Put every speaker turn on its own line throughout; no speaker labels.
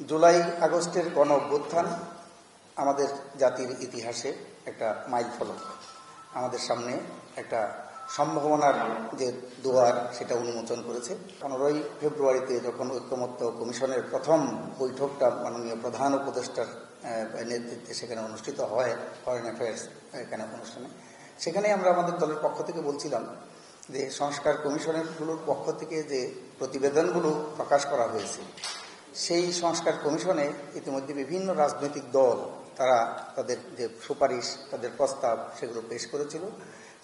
জুলাই আগস্টের গণ অভ্যুত্থান আমাদের জাতির ইতিহাসে একটা মাইল ফলক। আমাদের সামনে একটা সম্ভাবনার যে দুয়ার সেটা উন্মোচন করেছে। 15ই ফেব্রুয়ারিতে যখন ঐক্যমত্য কমিশনের প্রথম বৈঠকটা মাননীয় প্রধান উপদেষ্টার নেতৃত্বে সেখানে অনুষ্ঠিত হয়, ফরেন অ্যাফেয়ার্স এখানে অনুষ্ঠানে, সেখানে আমরা আমাদের দলের পক্ষ থেকে বলছিলাম যে সংস্কার কমিশনেরগুলোর পক্ষ থেকে যে প্রতিবেদনগুলো প্রকাশ করা হয়েছে, সেই সংস্কার কমিশনে ইতিমধ্যে বিভিন্ন রাজনৈতিক দল তারা তাদের যে সুপারিশ, তাদের প্রস্তাব সেগুলো পেশ করেছিল।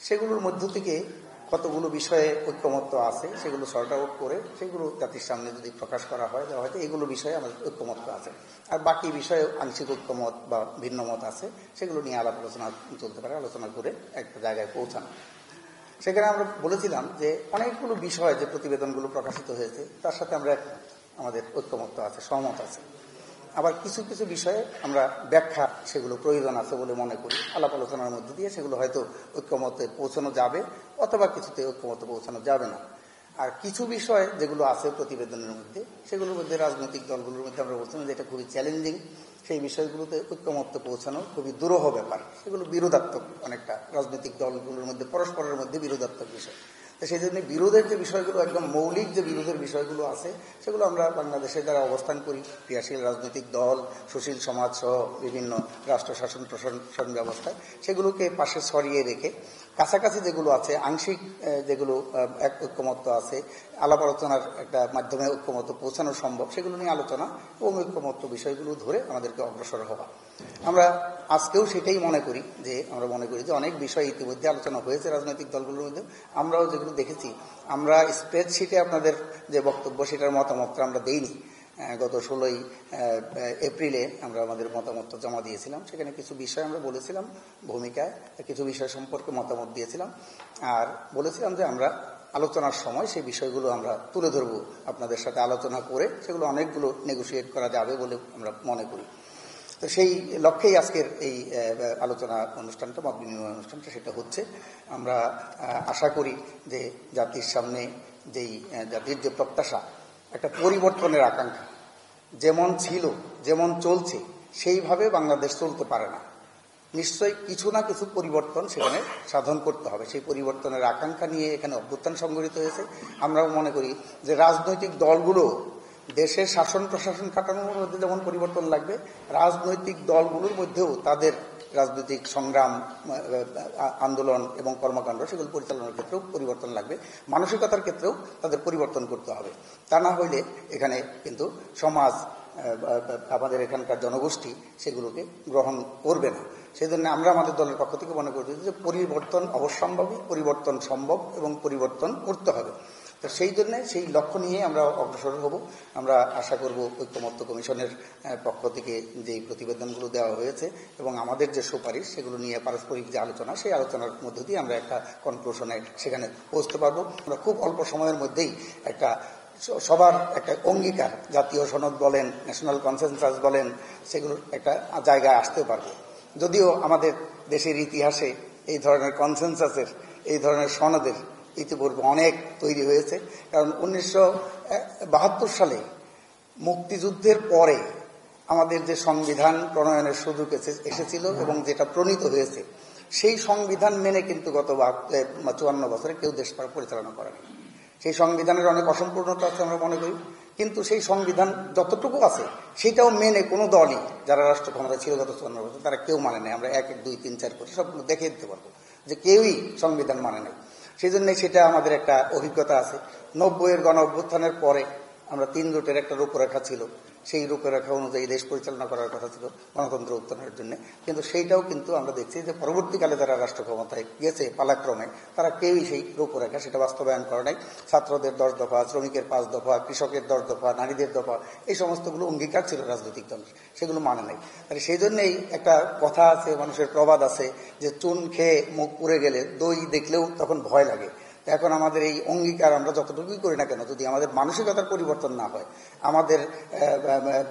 সেগুলোর মধ্য থেকে কতগুলো বিষয়ে ঐক্যমত্য আছে, সেগুলো সর্ট আউট করে সেগুলো জাতির সামনে যদি প্রকাশ করা হয়, তাহলে হয়তো এগুলো বিষয়ে আমাদের ঐক্যমত্য আছে। আর বাকি বিষয়ে আংশিক ঐক্যমত বা ভিন্ন মত আছে, সেগুলো নিয়ে আলাপ আলোচনা চলতে পারে, আলোচনা করে একটা জায়গায় পৌঁছানো। সেখানে আমরা বলেছিলাম যে অনেকগুলো বিষয় যে প্রতিবেদনগুলো প্রকাশিত হয়েছে তার সাথে আমরা আমাদের ঐক্যমত্য আছে, সহমত আছে। আবার কিছু কিছু বিষয়ে আমরা ব্যাখ্যা সেগুলো প্রয়োজন আছে বলে মনে করি। আলাপ আলোচনার মধ্যে দিয়ে সেগুলো হয়তো ঐক্যমতে পৌঁছানো যাবে, অথবা কিছুতে ঐক্যমতে পৌঁছানো যাবে না। আর কিছু বিষয় যেগুলো আছে প্রতিবেদনের মধ্যে, সেগুলোর মধ্যে রাজনৈতিক দলগুলোর মধ্যে আমরা বলছিলাম যে এটা খুবই চ্যালেঞ্জিং, সেই বিষয়গুলোতে ঐক্যমত্যে পৌঁছানো খুবই দুরূহ ব্যাপার। সেগুলো বিরোধাত্মক, অনেকটা রাজনৈতিক দলগুলোর মধ্যে পরস্পরের মধ্যে বিরোধাত্মক বিষয়। তো সেই জন্য বিরোধের যে বিষয়গুলো, একদম মৌলিক যে বিরোধের বিষয়গুলো আছে, সেগুলো আমরা বাংলাদেশে যারা অবস্থান করি, ক্রিয়াশীল রাজনৈতিক দল, সুশীল সমাজ সহ বিভিন্ন রাষ্ট্র শাসন প্রশাসন ব্যবস্থায়, সেগুলোকে পাশে সরিয়ে রেখে কাছাকাছি যেগুলো আছে, আংশিক যেগুলো এক ঐক্যমত্য আছে, আলাপ আলোচনার একটা মাধ্যমে ঐক্যমত্য পৌঁছানো সম্ভব, সেগুলো নিয়ে আলোচনা এবং ঐক্যমত্য বিষয়গুলো ধরে আমাদেরকে অগ্রসর হওয়া। আমরা আজকেও সেটাই মনে করি, যে আমরা মনে করি যে অনেক বিষয় ইতিমধ্যে আলোচনা হয়েছে রাজনৈতিক দলগুলোর মধ্যে। আমরাও যেগুলো দেখেছি, আমরা স্প্রেডশিটে আপনাদের যে বক্তব্য সেটার মতামতটা আমরা দেইনি। গত 16ই এপ্রিলে আমরা আমাদের মতামত জমা দিয়েছিলাম। সেখানে কিছু বিষয় আমরা বলেছিলাম ভূমিকায়, কিছু বিষয় সম্পর্কে মতামত দিয়েছিলাম, আর বলেছিলাম যে আমরা আলোচনার সময় সেই বিষয়গুলো আমরা তুলে ধরব, আপনাদের সাথে আলোচনা করে সেগুলো অনেকগুলো নেগোশিয়েট করা যাবে বলে আমরা মনে করি। তো সেই লক্ষ্যেই আজকের এই আলোচনা অনুষ্ঠানটা, মত বিনিময় অনুষ্ঠানটা সেটা হচ্ছে। আমরা আশা করি যে জাতির সামনে যেই জাতির যে প্রত্যাশা, একটা পরিবর্তনের আকাঙ্ক্ষা, যেমন ছিল যেমন চলছে সেইভাবে বাংলাদেশ চলতে পারে না। নিশ্চয়ই কিছু না কিছু পরিবর্তন সেখানে সাধন করতে হবে। সেই পরিবর্তনের আকাঙ্ক্ষা নিয়ে এখানে অভ্যুত্থান সংগঠিত হয়েছে। আমরাও মনে করি যে রাজনৈতিক দলগুলো দেশের শাসন প্রশাসন কাঠামোর মধ্যে যেমন পরিবর্তন লাগবে, রাজনৈতিক দলগুলোর মধ্যেও তাদের রাজনৈতিক সংগ্রাম, আন্দোলন এবং কর্মকাণ্ড সেগুলো পরিচালনার ক্ষেত্রেও পরিবর্তন লাগবে। মানসিকতার ক্ষেত্রেও তাদের পরিবর্তন করতে হবে। তা না হইলে এখানে কিন্তু সমাজ, আমাদের এখানকার জনগোষ্ঠী সেগুলোকে গ্রহণ করবে না। সেই জন্য আমরা আমাদের দলের পক্ষ থেকে মনে করি যে পরিবর্তন অবশ্যম্ভাবী, পরিবর্তন সম্ভব এবং পরিবর্তন করতে হবে। তো সেই জন্য সেই লক্ষ্য নিয়ে আমরা অগ্রসর হব। আমরা আশা করব ঐক্যমত্য কমিশনের পক্ষ থেকে যে প্রতিবেদনগুলো দেওয়া হয়েছে এবং আমাদের যে সুপারিশ, সেগুলো নিয়ে পারস্পরিক যে আলোচনা, সেই আলোচনার মধ্য দিয়ে আমরা একটা কনক্লুশনে সেখানে পৌঁছতে পারবো। আমরা খুব অল্প সময়ের মধ্যেই একটা সবার একটা অঙ্গীকার, জাতীয় সনদ বলেন, ন্যাশনাল কনসেনসাস বলেন, সেগুলোর একটা জায়গায় আসতে পারবো। যদিও আমাদের দেশের ইতিহাসে এই ধরনের কনসেনসাসের, এই ধরনের সনদের ইতিপূর্বে অনেক তৈরি হয়েছে। কারণ 1972 সালে মুক্তিযুদ্ধের পরে আমাদের যে সংবিধান প্রণয়নের সুযোগ এসেছিল এবং যেটা প্রণীত হয়েছে, সেই সংবিধান মেনে কিন্তু গত 54 বছরে কেউ দেশ পরিচালনা করেনি। সেই সংবিধানের অনেক অসম্পূর্ণতা আছে আমরা মনে করি, কিন্তু সেই সংবিধান যতটুকু আছে সেটাও মেনে কোনো দলই, যারা রাষ্ট্র ক্ষমতা ছিল গত 54 বছর, তারা কেউ মানে নেই। আমরা 1, 2, 3, 4 করে সবগুলো দেখে দিতে পারবো যে কেউই সংবিধান মানে নেই। সেই জন্য সেটা আমাদের একটা অভিজ্ঞতা আছে। 90-এর গণ অভ্যুত্থানের পরে আমরা 3 রুটের একটা রূপরেখা ছিল, সেই রূপরেখা অনুযায়ী দেশ পরিচালনা করার কথা ছিল গণতন্ত্র উত্তরণের জন্য। কিন্তু সেইটাও কিন্তু আমরা দেখছি যে পরবর্তীকালে যারা রাষ্ট্র ক্ষমতায় গেছে পালাক্রমে, তারা কেউই সেই রূপরেখা সেটা বাস্তবায়ন করে নাই। ছাত্রদের 10 দফা, শ্রমিকের 5 দফা, কৃষকের 10 দফা, নারীদের দফা, এই সমস্তগুলো অঙ্গীকার ছিল রাজনৈতিক দলের, সেগুলো মানে নাই। তাহলে সেই জন্যই একটা কথা আছে, মানুষের প্রবাদ আছে যে চুন খেয়ে মুখ পুড়ে গেলে দই দেখলেও তখন ভয় লাগে। এখন আমাদের এই অঙ্গীকার আমরা যতটুকুই করি না কেন, যদি আমাদের মানসিকতার পরিবর্তন না হয়, আমাদের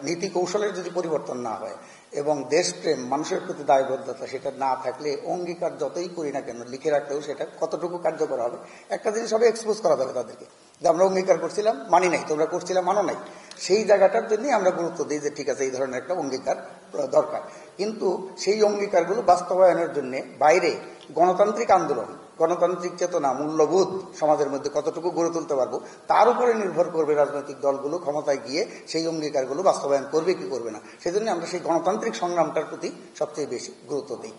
নীতি কৌশলের যদি পরিবর্তন না হয় এবং দেশপ্রেম, মানুষের প্রতি দায়বদ্ধতা সেটা না থাকলে অঙ্গীকার যতই করি না কেন, লিখে রাখলেও সেটা কতটুকু কার্যকর হবে। একটা জিনিস হবে, এক্সপোজ করা যাবে তাদেরকে যে আমরা অঙ্গীকার করছিলাম, মানি নাই, তোমরা করছিলাম, মানো নাই। সেই জায়গাটার জন্যই আমরা গুরুত্ব দিই যে ঠিক আছে এই ধরনের একটা অঙ্গীকার দরকার। কিন্তু সেই অঙ্গীকারগুলো বাস্তবায়নের জন্য বাইরে গণতান্ত্রিক আন্দোলন, গণতান্ত্রিক চেতনা, মূল্যবোধ সমাজের মধ্যে কতটুকু গড়ে তুলতে পারবো তার উপরে নির্ভর করবে রাজনৈতিক দলগুলো ক্ষমতায় গিয়ে সেই অঙ্গীকারগুলো বাস্তবায়ন করবে কি করবে না। সেজন্য আমরা সেই গণতান্ত্রিক সংগ্রামটার প্রতি সবচেয়ে বেশি গুরুত্ব দিই।